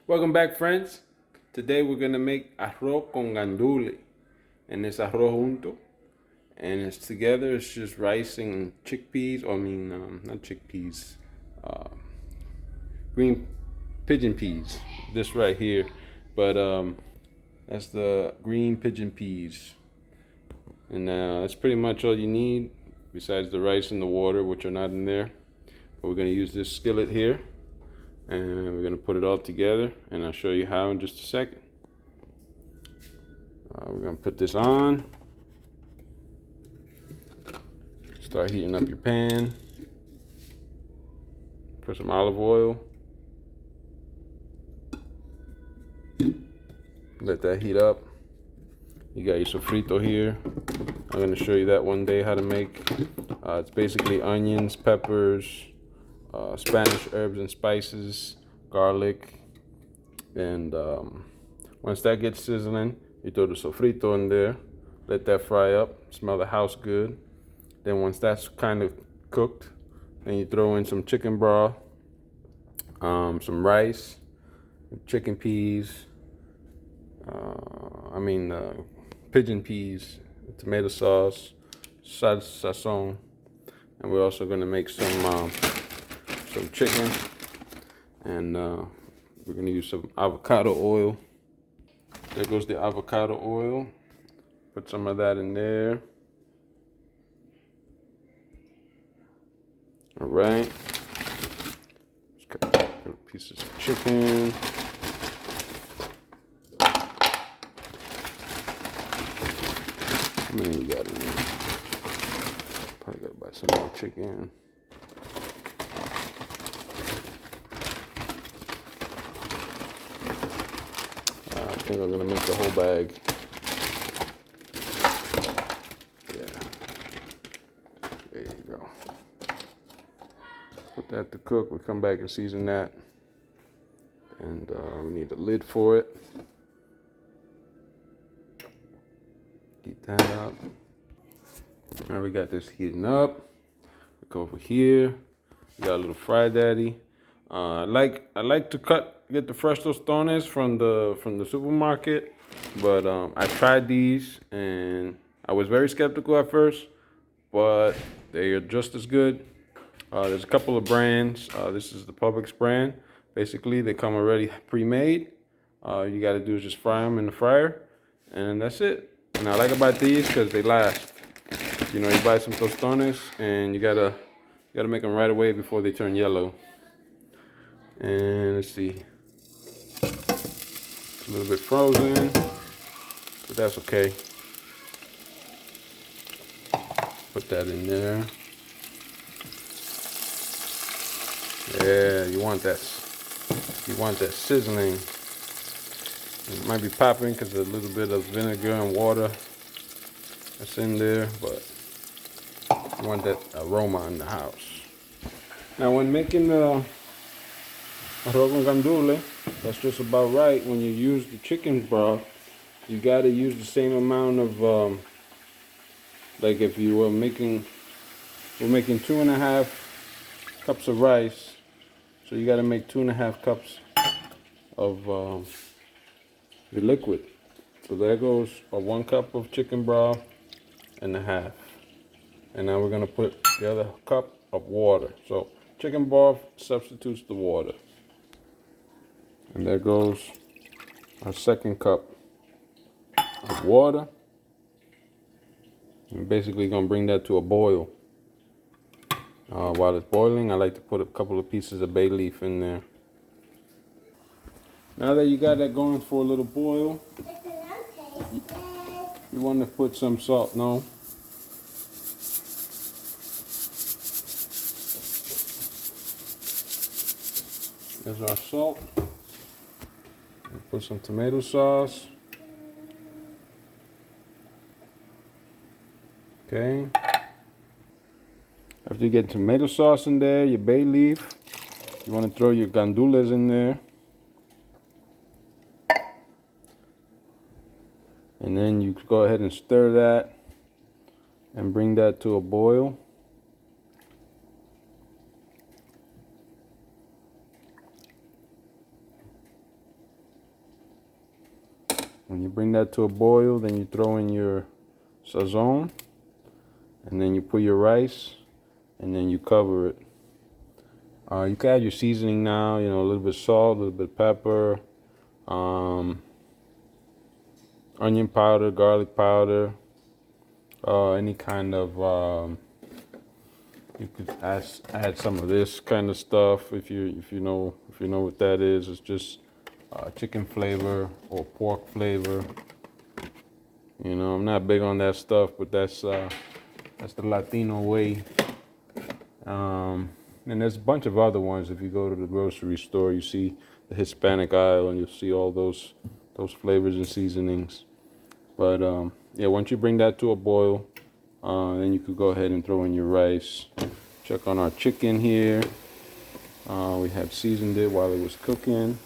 Welcome back, friends. Today we're gonna make arroz con gandule, and it's arroz junto, and it's together. It's just rice and chickpeas. Not chickpeas, uh, green pigeon peas. This right here, but that's the green pigeon peas, and that's pretty much all you need, besides the rice and the water, which are not in there. But we're gonna use this skillet here, and we're gonna put it all together, and I'll show you how in just a second. We're gonna put this on. Start heating up your pan. Put some olive oil. Let that heat up. You got your sofrito here. I'm gonna show you that one day how to make. It's basically onions, peppers, Spanish herbs and spices, garlic, and once that gets sizzling, you throw the sofrito in there. Let that fry up. Smell the house good. Then once that's kind of cooked, then you throw in some chicken broth, some rice, chicken peas, pigeon peas, tomato sauce, sazon, and we're also gonna make some chicken, and we're gonna use some avocado oil. There goes the avocado oil. Put some of that in there. All right. Just cut pieces of chicken. How many we got in there? Probably gotta buy some more chicken. I think I'm gonna make the whole bag. Yeah. There you go. Put that to cook. We'll come back and season that. And we need a lid for it. Heat that up. Now we got this heating up. We go over here. We got a little fry daddy. I like to get the fresh tostones from the supermarket, but I tried these and I was very skeptical at first, but they are just as good. There's a couple of brands. This is the Publix brand. Basically, they come already pre-made. You got to do is just fry them in the fryer, and that's it. And I like about these because they last. You know, you buy some tostones, and you gotta make them right away before they turn yellow. And let's see, it's a little bit frozen, but that's okay. Put that in there. Yeah, you want that sizzling. It might be popping because of a little bit of vinegar and water that's in there, but you want that aroma in the house. Now, when making the arroz con gandule, that's just about right. When you use the chicken broth, you got to use the same amount of, like if you were making, we're making 2.5 cups of rice, so you got to make 2.5 cups of the liquid. So there goes a 1 cup of chicken broth and a half. And now we're gonna put the other cup of water. So chicken broth substitutes the water. And there goes our 2nd cup of water. I'm basically gonna bring that to a boil. While it's boiling, I like to put a couple of pieces of bay leaf in there. Now that you got that going for a little boil, you want to put some salt. No. There's our salt. Put some tomato sauce. Okay. After you get tomato sauce in there, your bay leaf, you want to throw your gandules in there. And then you go ahead and stir that and bring that to a boil. When you bring that to a boil, then you throw in your sazon, and then you put your rice, and then you cover it. You can add your seasoning now, you know, a little bit of salt, a little bit of pepper, onion powder, garlic powder, any kind of, you could add some of this kind of stuff if you know what that is. It's just chicken flavor or pork flavor. You know, I'm not big on that stuff, but that's the Latino way. And there's a bunch of other ones. If you go to the grocery store, you see the Hispanic aisle, and you'll see all those flavors and seasonings. But yeah, once you bring that to a boil, then you could go ahead and throw in your rice. Check on our chicken here. We have seasoned it while it was cooking.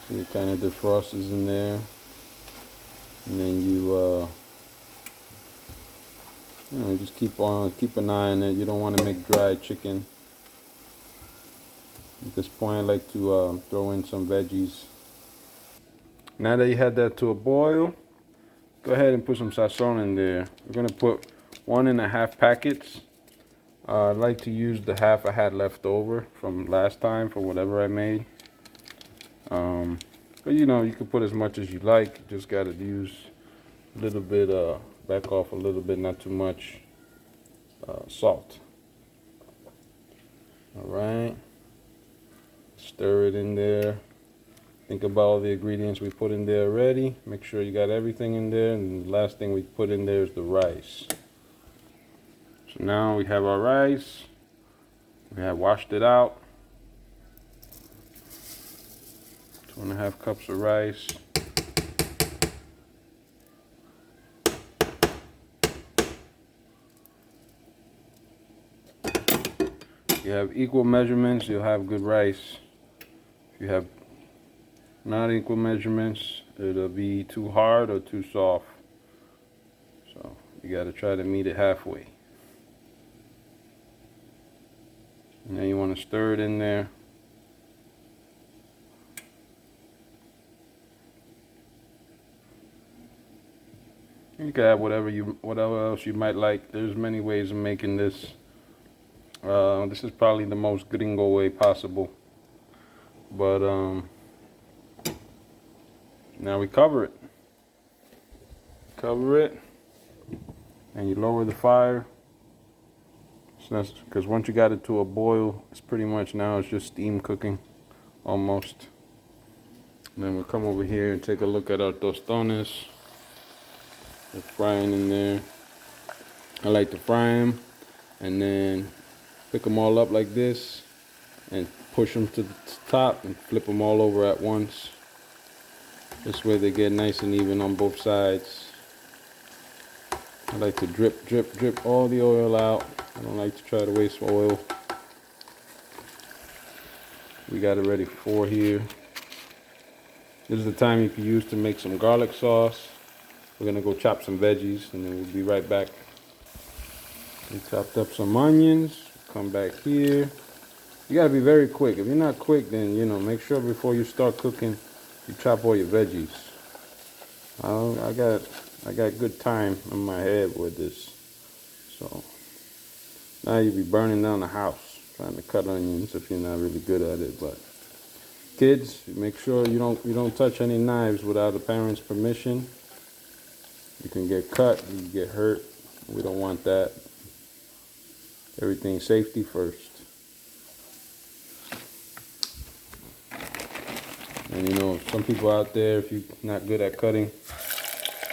See, it kind of defrosts in there. And then you just keep an eye on it. You don't want to make dry chicken. At this point, I like to throw in some veggies. Now that you had that to a boil, go ahead and put some sazon in there. We're gonna put 1.5 packets. I like to use the half I had left over from last time for whatever I made. But you know, you can put as much as you like. You just gotta use a little bit, back off a little bit, not too much salt. All right, stir it in there. Think about all the ingredients we put in there already. Make sure you got everything in there. And the last thing we put in there is the rice. So now we have our rice. We have washed it out. 2.5 cups of rice. If you have equal measurements, you'll have good rice. If you have not equal measurements, it'll be too hard or too soft. So you got to try to meet it halfway. And then you want to stir it in there. You can add whatever else you might like. There's many ways of making this. This is probably the most gringo way possible. But now we cover it. Cover it, and you lower the fire. So that's because once you got it to a boil, it's pretty much now it's just steam cooking, almost. And then we'll come over here and take a look at our tostones. They're frying in there. I like to fry them and then pick them all up like this and push them to the top and flip them all over at once. This way they get nice and even on both sides. I like to drip, drip, drip all the oil out. I don't like to try to waste oil. We got it ready for here. This is the time you can use to make some garlic sauce. We're gonna go chop some veggies and then we'll be right back. We chopped up some onions. Come back here. You gotta be very quick. If you're not quick, then you know, make sure before you start cooking, you chop all your veggies. I got good time in my head with this. So now you'll be burning down the house trying to cut onions if you're not really good at it. But kids, make sure you don't touch any knives without a parent's permission. You can get cut, you can get hurt. We don't want that. Everything safety first. And you know, some people out there, if you're not good at cutting,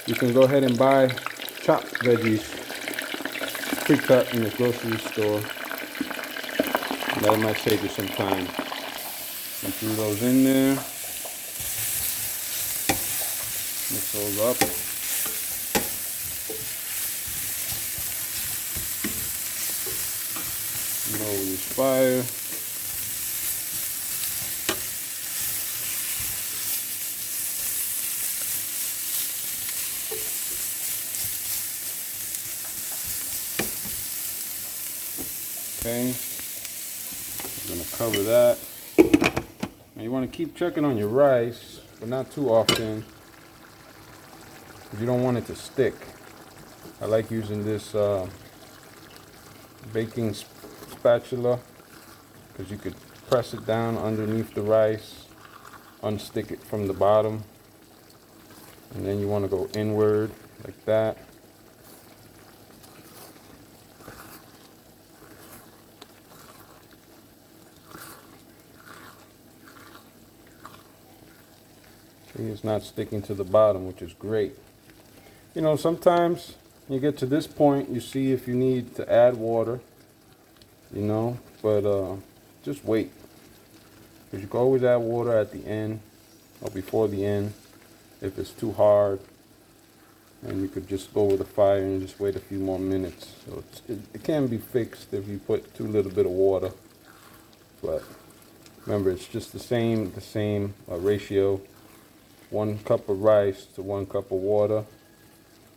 you can go ahead and buy chopped veggies pre-cut in the grocery store. And that might save you some time. You threw those in there. Mix those up. Lower this fire. Okay, I'm gonna cover that. Now you want to keep checking on your rice. but not too often. You don't want it to stick. I like using this baking spatula because you could press it down underneath the rice, unstick it from the bottom, and then you want to go inward like that. See, it's not sticking to the bottom, which is great. You know, sometimes you get to this point, you see if you need to add water, you know, but just wait. Because you can always add water at the end or before the end if it's too hard. And you could just go with the fire and just wait a few more minutes. So it can be fixed if you put too little bit of water. But remember, it's just the same ratio. 1 cup of rice to 1 cup of water.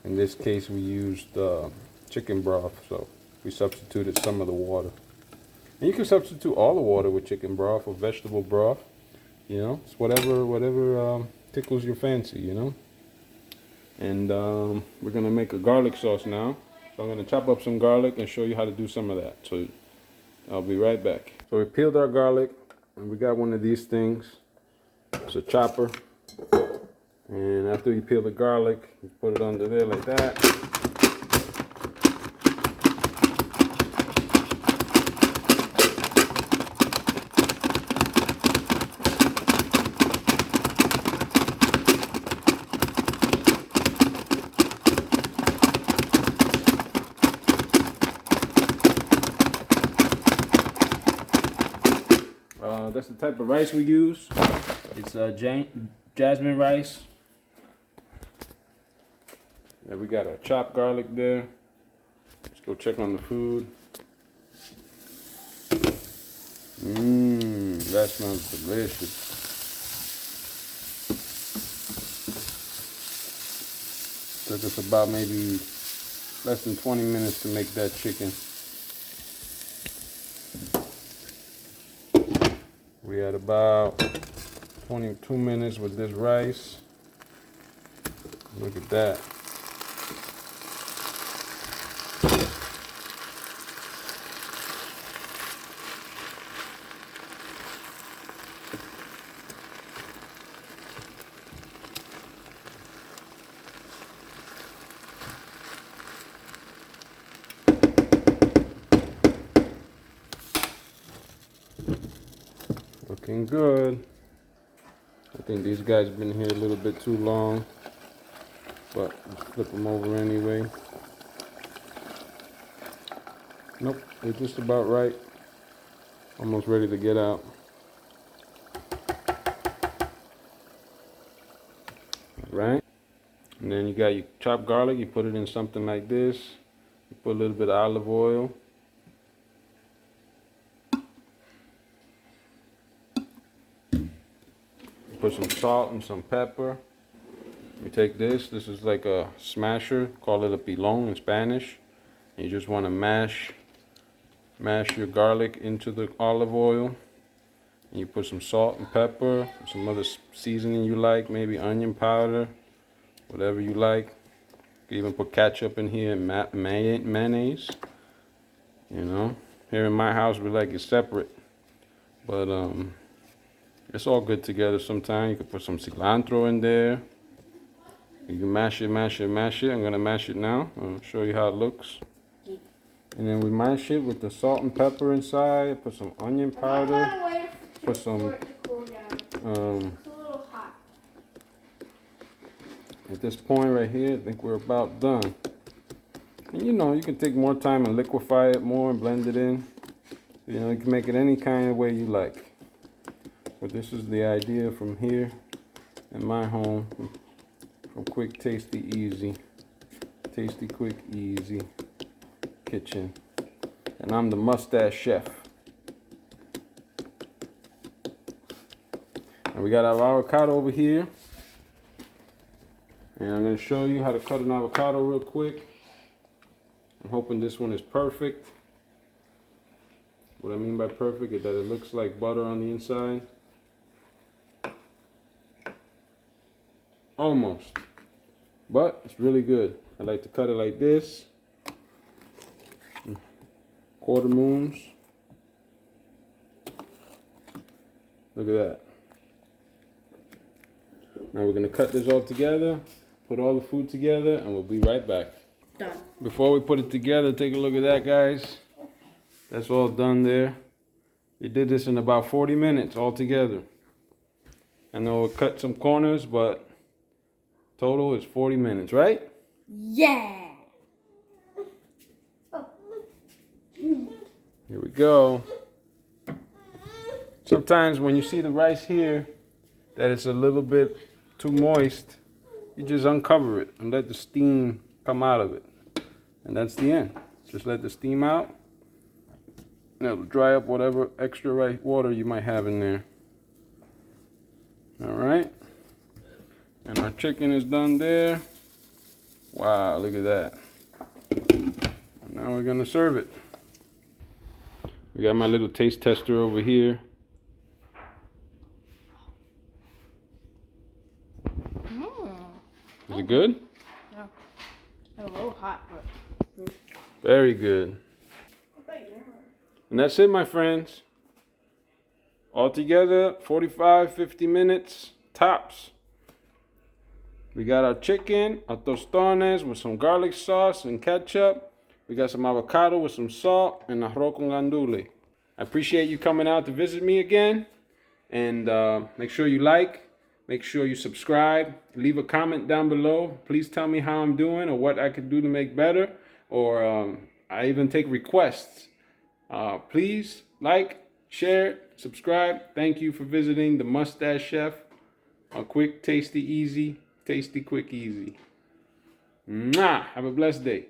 In this case, we used chicken broth, so we substituted some of the water. And you can substitute all the water with chicken broth or vegetable broth. You know, it's whatever tickles your fancy, you know. And we're gonna make a garlic sauce now. So I'm gonna chop up some garlic and show you how to do some of that. So I'll be right back. So we peeled our garlic, and we got one of these things. It's a chopper. And after you peel the garlic, you put it under there like that. That's the type of rice we use. It's jasmine rice. And we got our chopped garlic there. Let's go check on the food. That smells delicious. Took us about maybe less than 20 minutes to make that chicken. We had about 22 minutes with this rice. Look at that. Looking good. I think these guys have been here a little bit too long, but let's flip them over anyway. Nope, they're just about right. Almost ready to get out. Right? And then you got your chopped garlic, you put it in something like this. You put a little bit of olive oil. Put some salt and some pepper. You take this is like a smasher, call it a pilon in Spanish. You just want to mash your garlic into the olive oil. And you put some salt and pepper, some other seasoning you like, maybe onion powder, whatever you like. You can even put ketchup in here and mayonnaise. You know, here in my house we like it separate, but it's all good together sometimes. You can put some cilantro in there. You can mash it, mash it, mash it. I'm going to mash it now. I'll show you how it looks. And then we mash it with the salt and pepper inside. Put some onion powder. Put some... At this point right here, I think we're about done. And you know, you can take more time and liquefy it more and blend it in. You know, you can make it any kind of way you like. But this is the idea from here in my home, from Quick, Tasty, Easy. Tasty, Quick, Easy kitchen. And I'm the mustache chef. And we got our avocado over here. And I'm going to show you how to cut an avocado real quick. I'm hoping this one is perfect. What I mean by perfect is that it looks like butter on the inside. Almost. But it's really good. I like to cut it like this. Quarter moons. Look at that. Now we're gonna cut this all together, put all the food together, and we'll be right back. Done. Before we put it together, take a look at that, guys. That's all done there. We did this in about 40 minutes all together. I know it cut some corners, but total is 40 minutes, right? Yeah. Here we go. Sometimes when you see the rice here, that it's a little bit too moist, you just uncover it and let the steam come out of it. And that's the end. Just let the steam out. And it'll dry up whatever extra rice water you might have in there. All right. And our chicken is done there. Wow, look at that. Now we're gonna serve it. We got my little taste tester over here. Is it good? Yeah. A little hot, but Very good. And that's it, my friends. Altogether, 45, 50 minutes, tops. We got our chicken, our tostones with some garlic sauce and ketchup. We got some avocado with some salt and arroz con gandules. I appreciate you coming out to visit me again. And make sure you like. Make sure you subscribe. Leave a comment down below. Please tell me how I'm doing or what I could do to make better. Or I even take requests. Please like, share, subscribe. Thank you for visiting the Mustache Chef. A quick, tasty, easy. Tasty, quick, easy. Mwah! Have a blessed day.